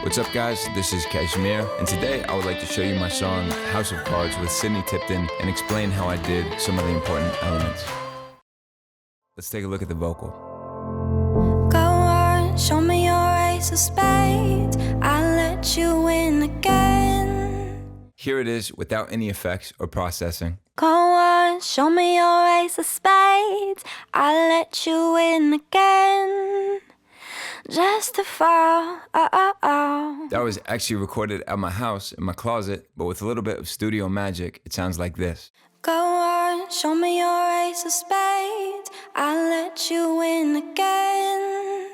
What's up, guys? This is KSHMR, and today I would like to show you my song House of Cards with Sidnie Tipton and explain how I did some of the important elements. Let's take a look at the vocal. Go on, show me your ace of spades, I'll let you win again. Here it is without any effects or processing. Go on, show me your ace of spades, I'll let you win again. Just a fall, That was actually recorded at my house in my closet, but with a little bit of studio magic, it sounds like this. Go on, show me your ace of spades, I'll let you win again.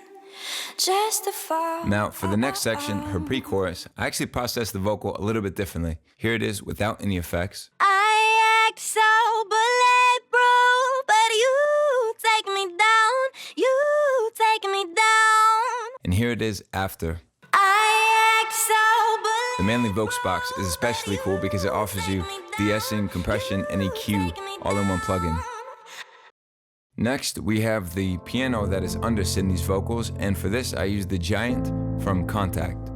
Just a fall. Now, for the next section, her pre-chorus, I actually processed the vocal a little bit differently. Here it is without any effects. I act so bulletproof, but you take me down, you take me down. And here it is after. I act so The Manly Vox box is especially cool because it offers you de-essing, compression, and EQ all in one plugin. Next, we have the piano that is under Sidnie's vocals, and for this I used the Giant from Contact.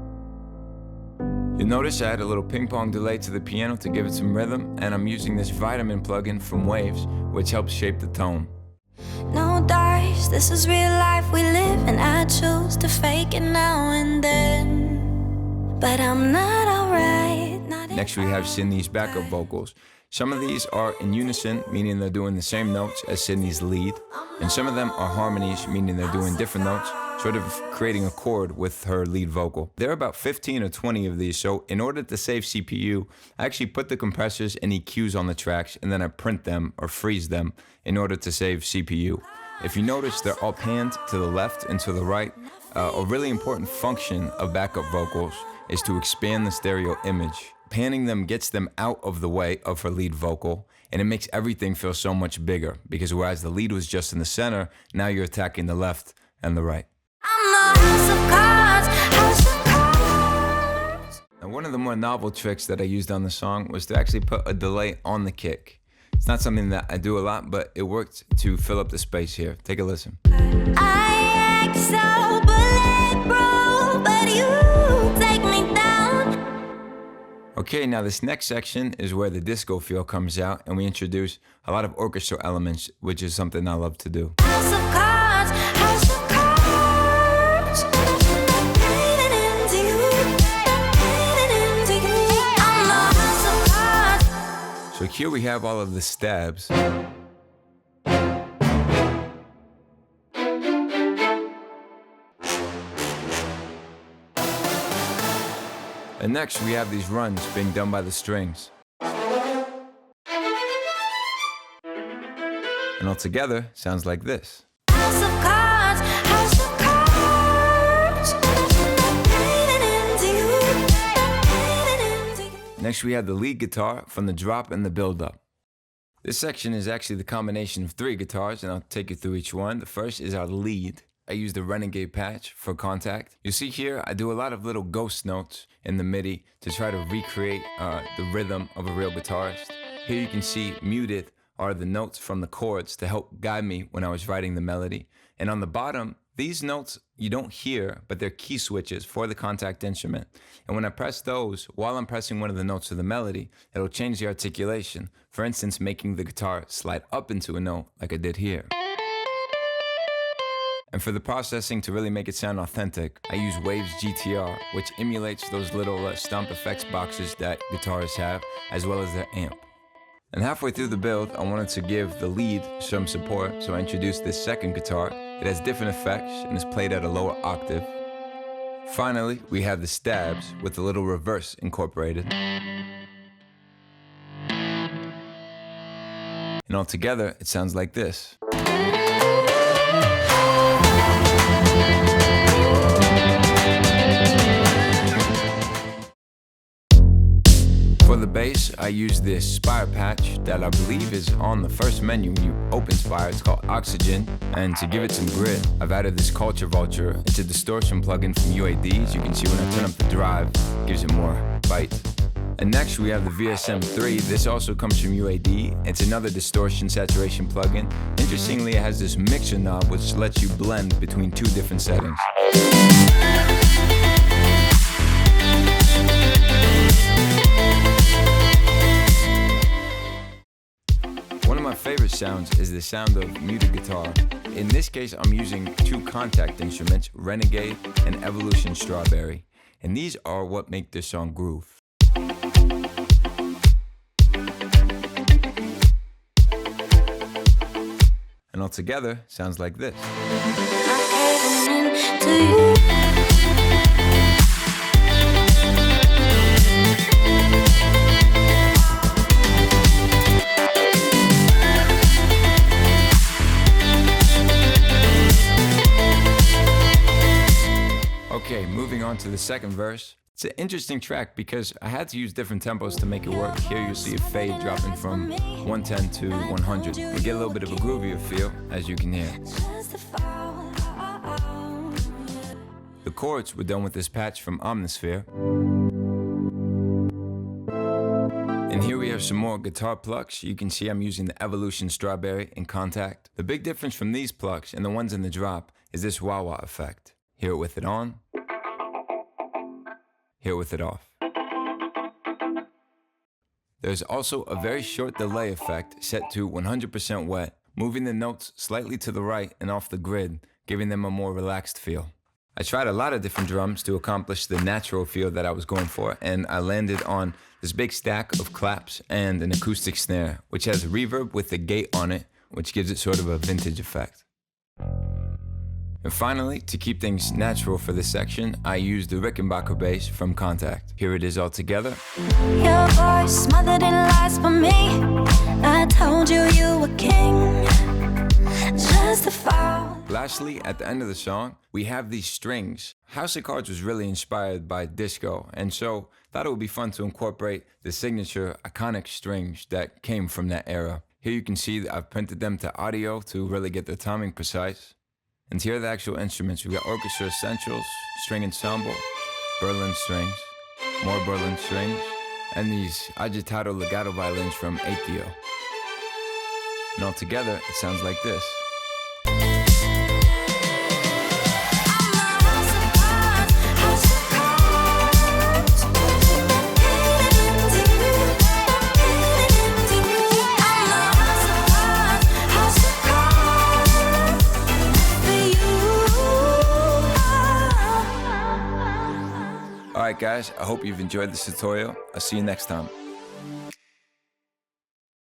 You'll notice I had a little ping pong delay to the piano to give it some rhythm, and I'm using this Vitamin plugin from Waves, which helps shape the tone. No dice, this is real life we live, and I choose to fake it now and then. But I'm not alright. Next, we have Sidnie's backup vocals. Some of these are in unison, meaning they're doing the same notes as Sidnie's lead, and some of them are harmonies, meaning they're doing different notes, sort of creating a chord with her lead vocal. There are about 15 or 20 of these, so in order to save CPU, I actually put the compressors and EQs on the tracks, and then I print them or freeze them in order to save CPU. If you notice, they're all panned to the left and to the right. A really important function of backup vocals is to expand the stereo image. Panning them gets them out of the way of her lead vocal, and it makes everything feel so much bigger, because whereas the lead was just in the center, now you're attacking the left and the right. I'm the house of cards, house of cards. And one of the more novel tricks that I used on the song was to actually put a delay on the kick. It's not something that I do a lot, but it worked to fill up the space here. Take a listen. I act so bulletproof, but you take me down. Okay, now this next section is where the disco feel comes out, and we introduce a lot of orchestral elements, which is something I love to do. House of cards, house of cards. Leaning into you, leaning into you. I'm the house of cards. So here we have all of the stabs. And next we have these runs being done by the strings. And all together sounds like this. House of cards, house of cards. Leaning into you, leaning into you. Next we have the lead guitar from the drop and the build-up. This section is actually the combination of 3 guitars, and I'll take you through each one. The first is our lead. I use the Renegade patch for Contact. You see here, I do a lot of little ghost notes in the MIDI to try to recreate the rhythm of a real guitarist. Here you can see muted are the notes from the chords to help guide me when I was writing the melody. And on the bottom, these notes you don't hear, but they're key switches for the Contact instrument. And when I press those, while I'm pressing one of the notes of the melody, it'll change the articulation. For instance, making the guitar slide up into a note like I did here. And for the processing to really make it sound authentic, I use Waves GTR, which emulates those little stomp effects boxes that guitarists have, as well as their amp. And halfway through the build, I wanted to give the lead some support, so I introduced this second guitar. It has different effects and is played at a lower octave. Finally, we have the stabs with a little reverse incorporated. And all together, it sounds like this. For the bass, I use this Spire patch that I believe is on the first menu when you open Spire. It's called Oxygen, and to give it some grit, I've added this Culture Vulture. It's a distortion plugin from UAD. As you can see when I turn up the drive, it gives it more bite. And next we have the VSM3. This also comes from UAD. It's another distortion saturation plugin. Interestingly, it has this mixer knob which lets you blend between 2 different settings. sounds is the sound of muted guitar. In this case, I'm using two contact instruments, Renegade and Evolution Strawberry. And these are what make this song groove. And all together, sounds like this. Okay, moving on to the second verse. It's an interesting track because I had to use different tempos to make it work. Here you'll see a fade dropping from 110 to 100. You get a little bit of a groovier feel, as you can hear. The chords were done with this patch from Omnisphere. And here we have some more guitar plucks. You can see I'm using the Evolution Strawberry in Contact. The big difference from these plucks and the ones in the drop is this wah-wah effect. Hear it with it on. Hear with it off. There's also a very short delay effect set to 100% wet, moving the notes slightly to the right and off the grid, giving them a more relaxed feel. I tried a lot of different drums to accomplish the natural feel that I was going for, and I landed on this big stack of claps and an acoustic snare, which has reverb with a gate on it, which gives it sort of a vintage effect. And finally, to keep things natural for this section, I used the Rickenbacker bass from Contact. Here it is all together. Your voice smothered in lies for me. I told you you were king. Just a fall. Lastly, at the end of the song, we have these strings. House of Cards was really inspired by disco, and so thought it would be fun to incorporate the signature iconic strings that came from that era. Here you can see that I've printed them to audio to really get the timing precise. And here are the actual instruments. We've got Orchestra Essentials, String Ensemble, Berlin strings, more Berlin strings, and these agitato legato violins from Atheo. And all together, it sounds like this. Alright guys, I hope you've enjoyed this tutorial. I'll see you next time.